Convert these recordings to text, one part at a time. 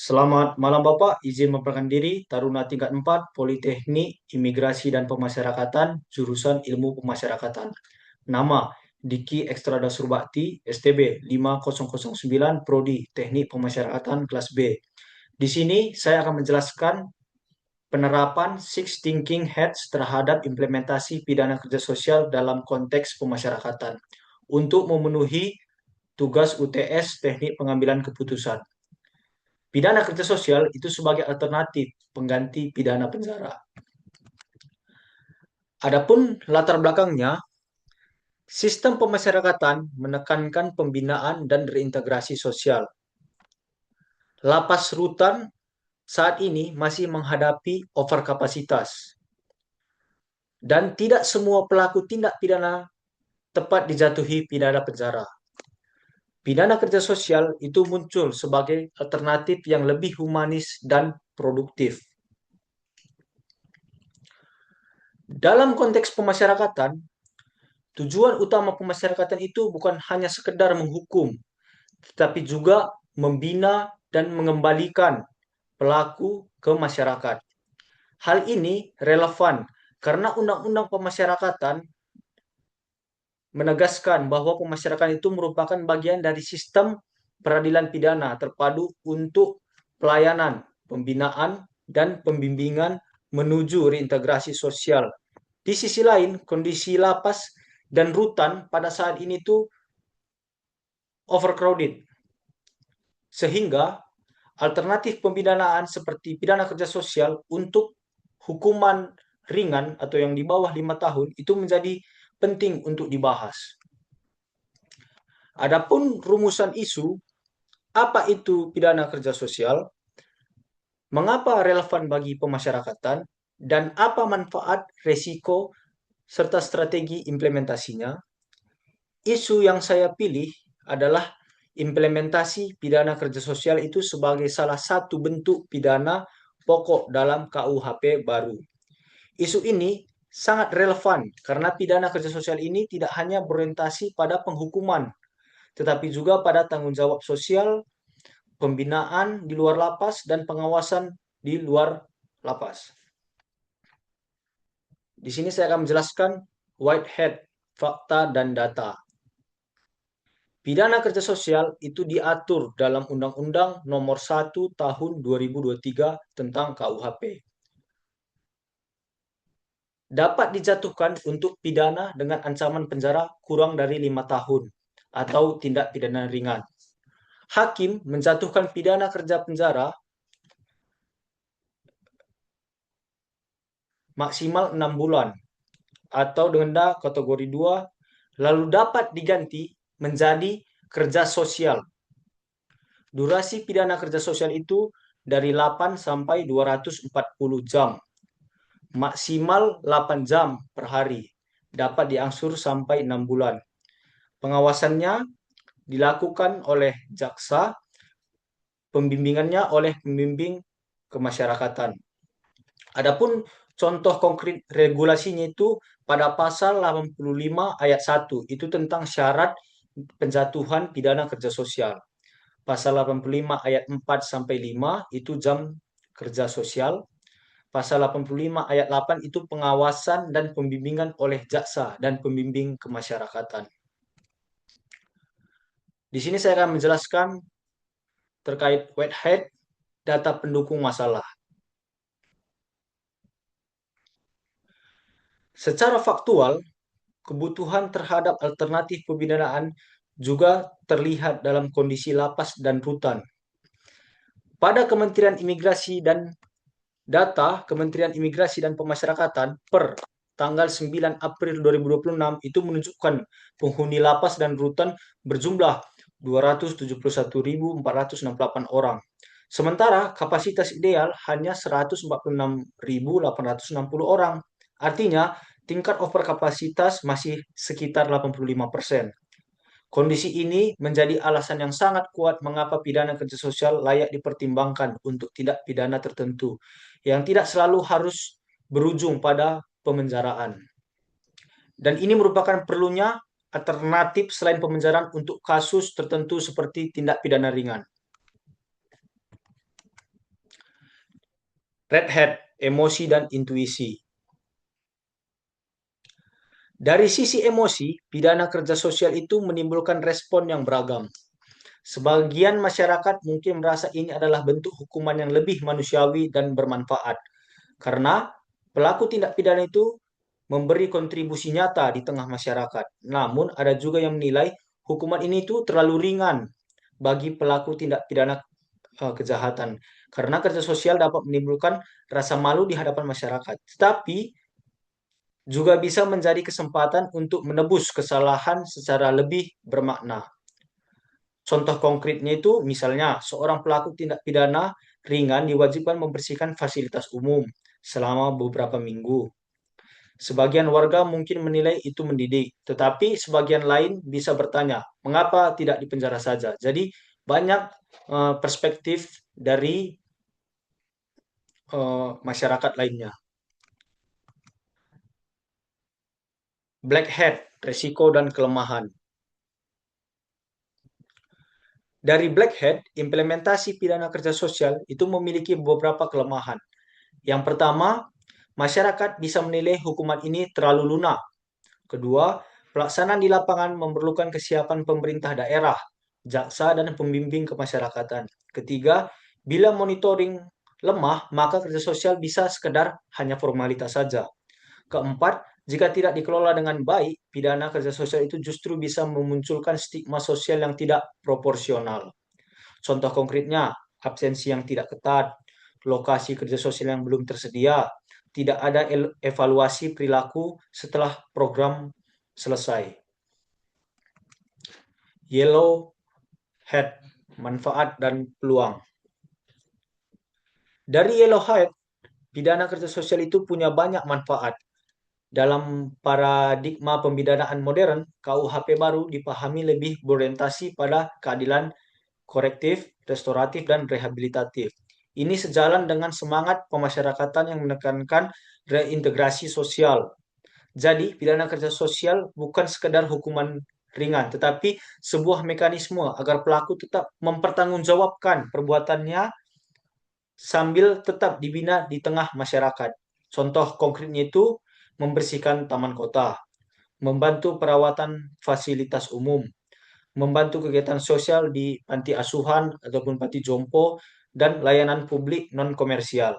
Selamat malam Bapak, izin memperkenalkan diri, Taruna tingkat 4, Politeknik, Imigrasi dan Pemasyarakatan, jurusan Ilmu Pemasyarakatan. Nama, Diki Ekstrada Surbakti, STB 5009, Prodi Teknik Pemasyarakatan kelas B. Di sini saya akan menjelaskan penerapan Six Thinking Hats terhadap implementasi pidana kerja sosial dalam konteks pemasyarakatan untuk memenuhi tugas UTS Teknik Pengambilan Keputusan. Pidana kerja sosial itu sebagai alternatif pengganti pidana penjara. Adapun latar belakangnya, sistem pemasyarakatan menekankan pembinaan dan reintegrasi sosial. Lapas rutan saat ini masih menghadapi overkapasitas dan tidak semua pelaku tindak pidana tepat dijatuhi pidana penjara. Pidana kerja sosial itu muncul sebagai alternatif yang lebih humanis dan produktif. Dalam konteks pemasyarakatan, tujuan utama pemasyarakatan itu bukan hanya sekedar menghukum, tetapi juga membina dan mengembalikan pelaku ke masyarakat. Hal ini relevan karena Undang-Undang Pemasyarakatan menegaskan bahwa pemasyarakatan itu merupakan bagian dari sistem peradilan pidana terpadu untuk pelayanan, pembinaan, dan pembimbingan menuju reintegrasi sosial. Di sisi lain, kondisi lapas dan rutan pada saat ini tuh overcrowded, sehingga alternatif pemidanaan seperti pidana kerja sosial untuk hukuman ringan atau yang di bawah 5 tahun itu menjadi penting untuk dibahas. Adapun rumusan isu, apa itu pidana kerja sosial, mengapa relevan bagi pemasyarakatan, dan apa manfaat, resiko, serta strategi implementasinya. Isu yang saya pilih adalah implementasi pidana kerja sosial itu sebagai salah satu bentuk pidana pokok dalam KUHP baru. Isu ini sangat relevan karena pidana kerja sosial ini tidak hanya berorientasi pada penghukuman, tetapi juga pada tanggung jawab sosial, pembinaan di luar lapas, dan pengawasan di luar lapas. Di sini saya akan menjelaskan Whitehead, fakta dan data. Pidana kerja sosial itu diatur dalam Undang-Undang Nomor 1 Tahun 2023 tentang KUHP. Dapat dijatuhkan untuk pidana dengan ancaman penjara kurang dari 5 tahun atau tindak pidana ringan. Hakim menjatuhkan pidana kerja penjara maksimal 6 bulan atau denda kategori 2, lalu dapat diganti menjadi kerja sosial. Durasi pidana kerja sosial itu dari 8 sampai 240 jam. Maksimal 8 jam per hari. Dapat diangsur sampai 6 bulan. Pengawasannya dilakukan oleh jaksa, pembimbingannya oleh pembimbing kemasyarakatan. Adapun contoh konkret regulasinya itu pada pasal 85 ayat 1, itu tentang syarat penjatuhan pidana kerja sosial. Pasal 85 ayat 4 sampai 5 itu jam kerja sosial. Pasal 85 ayat 8 itu pengawasan dan pembimbingan oleh jaksa dan pembimbing kemasyarakatan. Di sini saya akan menjelaskan terkait Whitehead, data pendukung masalah. Secara faktual, kebutuhan terhadap alternatif pembinaan juga terlihat dalam kondisi lapas dan rutan. Pada Kementerian Imigrasi dan Data Kementerian Imigrasi dan Pemasyarakatan per tanggal 9 April 2026 itu menunjukkan penghuni lapas dan rutan berjumlah 271.468 orang. Sementara kapasitas ideal hanya 146.860 orang. Artinya, tingkat overkapasitas masih sekitar 85%. Kondisi ini menjadi alasan yang sangat kuat mengapa pidana kerja sosial layak dipertimbangkan untuk tindak pidana tertentu yang tidak selalu harus berujung pada pemenjaraan. Dan ini merupakan perlunya alternatif selain pemenjaraan untuk kasus tertentu seperti tindak pidana ringan. Red hat, emosi dan intuisi. Dari sisi emosi, pidana kerja sosial itu menimbulkan respon yang beragam. Sebagian masyarakat mungkin merasa ini adalah bentuk hukuman yang lebih manusiawi dan bermanfaat, karena pelaku tindak pidana itu memberi kontribusi nyata di tengah masyarakat. Namun, ada juga yang menilai hukuman ini itu terlalu ringan bagi pelaku tindak pidana kejahatan, karena kerja sosial dapat menimbulkan rasa malu di hadapan masyarakat. Tetapi juga bisa menjadi kesempatan untuk menebus kesalahan secara lebih bermakna. Contoh konkretnya itu misalnya seorang pelaku tindak pidana ringan diwajibkan membersihkan fasilitas umum selama beberapa minggu. Sebagian warga mungkin menilai itu mendidik, tetapi sebagian lain bisa bertanya, mengapa tidak dipenjara saja? Jadi banyak perspektif dari masyarakat lainnya. Black hat, resiko dan kelemahan. Dari Black Hat, implementasi pidana kerja sosial itu memiliki beberapa kelemahan. Yang pertama, masyarakat bisa menilai hukuman ini terlalu lunak. Kedua, pelaksanaan di lapangan memerlukan kesiapan pemerintah daerah, jaksa, dan pembimbing kemasyarakatan. Ketiga, bila monitoring lemah, maka kerja sosial bisa sekedar hanya formalitas saja. Keempat, jika tidak dikelola dengan baik, pidana kerja sosial itu justru bisa memunculkan stigma sosial yang tidak proporsional. Contoh konkretnya, absensi yang tidak ketat, lokasi kerja sosial yang belum tersedia, tidak ada evaluasi perilaku setelah program selesai. Yellow hat, manfaat dan peluang. Dari yellow hat, pidana kerja sosial itu punya banyak manfaat. Dalam paradigma pemidanaan modern, KUHP baru dipahami lebih berorientasi pada keadilan korektif, restoratif, dan rehabilitatif. Ini sejalan dengan semangat pemasyarakatan yang menekankan reintegrasi sosial. Jadi, pidana kerja sosial bukan sekedar hukuman ringan, tetapi sebuah mekanisme agar pelaku tetap mempertanggungjawabkan perbuatannya sambil tetap dibina di tengah masyarakat. Contoh konkretnya itu membersihkan taman kota, membantu perawatan fasilitas umum, membantu kegiatan sosial di panti asuhan ataupun panti jompo, dan layanan publik non-komersial.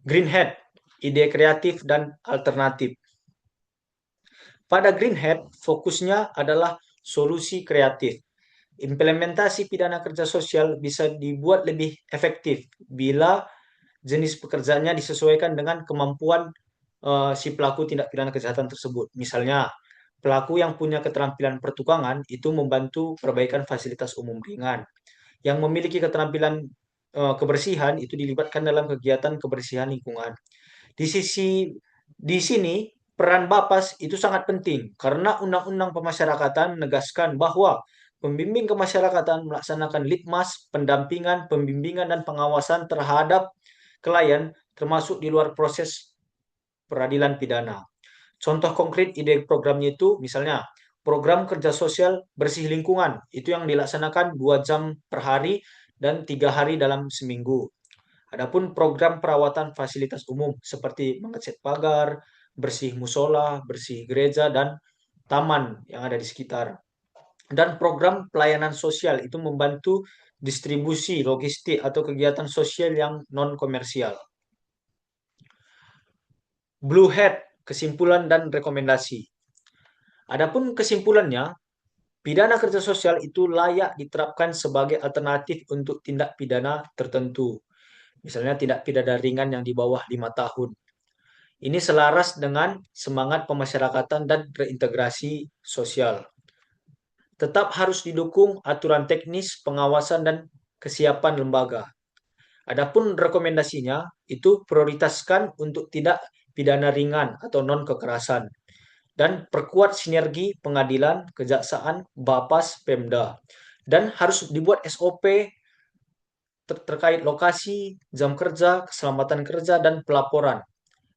Green Hat, ide kreatif dan alternatif. Pada Green Hat, fokusnya adalah solusi kreatif. Implementasi pidana kerja sosial bisa dibuat lebih efektif bila jenis pekerjaannya disesuaikan dengan kemampuan si pelaku tindak pidana kejahatan tersebut. Misalnya, pelaku yang punya keterampilan pertukangan itu membantu perbaikan fasilitas umum ringan. Yang memiliki keterampilan kebersihan itu dilibatkan dalam kegiatan kebersihan lingkungan. Di sini peran Bapas itu sangat penting karena Undang-Undang Pemasyarakatan menegaskan bahwa pembimbing kemasyarakatan melaksanakan litmas, pendampingan, pembimbingan dan pengawasan terhadap klien termasuk di luar proses peradilan pidana. Contoh konkret ide programnya itu misalnya program kerja sosial bersih lingkungan itu yang dilaksanakan 2 jam per hari dan 3 hari dalam seminggu. Adapun program perawatan fasilitas umum seperti mengecat pagar, bersih musola, bersih gereja dan taman yang ada di sekitar. Dan program pelayanan sosial itu membantu distribusi logistik atau kegiatan sosial yang non komersial. Blue Hat, kesimpulan dan rekomendasi. Adapun kesimpulannya, pidana kerja sosial itu layak diterapkan sebagai alternatif untuk tindak pidana tertentu. Misalnya tindak pidana ringan yang di bawah 5 tahun. Ini selaras dengan semangat pemasyarakatan dan reintegrasi sosial. Tetap harus didukung aturan teknis, pengawasan, dan kesiapan lembaga. Adapun rekomendasinya itu prioritaskan untuk tidak pidana ringan atau non kekerasan dan perkuat sinergi pengadilan, kejaksaan, Bapas, Pemda. Dan harus dibuat SOP terkait lokasi, jam kerja, keselamatan kerja, dan pelaporan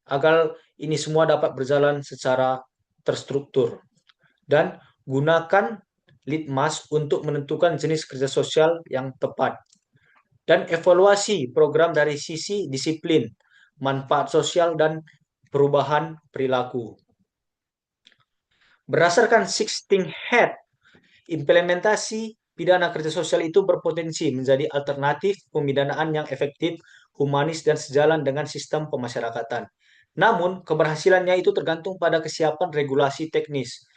agar ini semua dapat berjalan secara terstruktur. Dan gunakan litmas untuk menentukan jenis kerja sosial yang tepat. dan evaluasi program dari sisi disiplin, manfaat sosial, dan perubahan perilaku. Berdasarkan 16 Head, implementasi pidana kerja sosial itu berpotensi menjadi alternatif pemidanaan yang efektif, humanis, dan sejalan dengan sistem pemasyarakatan. Namun, keberhasilannya itu tergantung pada kesiapan regulasi teknis,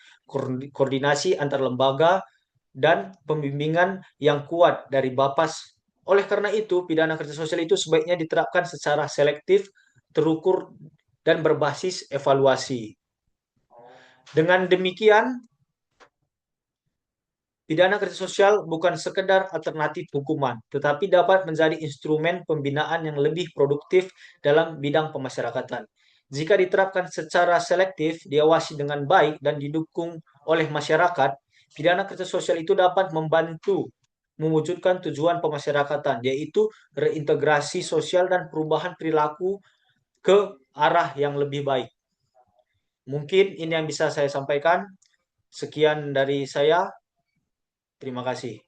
koordinasi antar lembaga, dan pembimbingan yang kuat dari Bapas. Oleh karena itu, pidana kerja sosial itu sebaiknya diterapkan secara selektif, terukur, dan berbasis evaluasi. Dengan demikian, pidana kerja sosial bukan sekedar alternatif hukuman, tetapi dapat menjadi instrumen pembinaan yang lebih produktif dalam bidang pemasyarakatan. Jika diterapkan secara selektif, diawasi dengan baik, dan didukung oleh masyarakat, pidana kerja sosial itu dapat membantu mewujudkan tujuan pemasyarakatan, yaitu reintegrasi sosial dan perubahan perilaku ke arah yang lebih baik. Mungkin ini yang bisa saya sampaikan. Sekian dari saya. Terima kasih.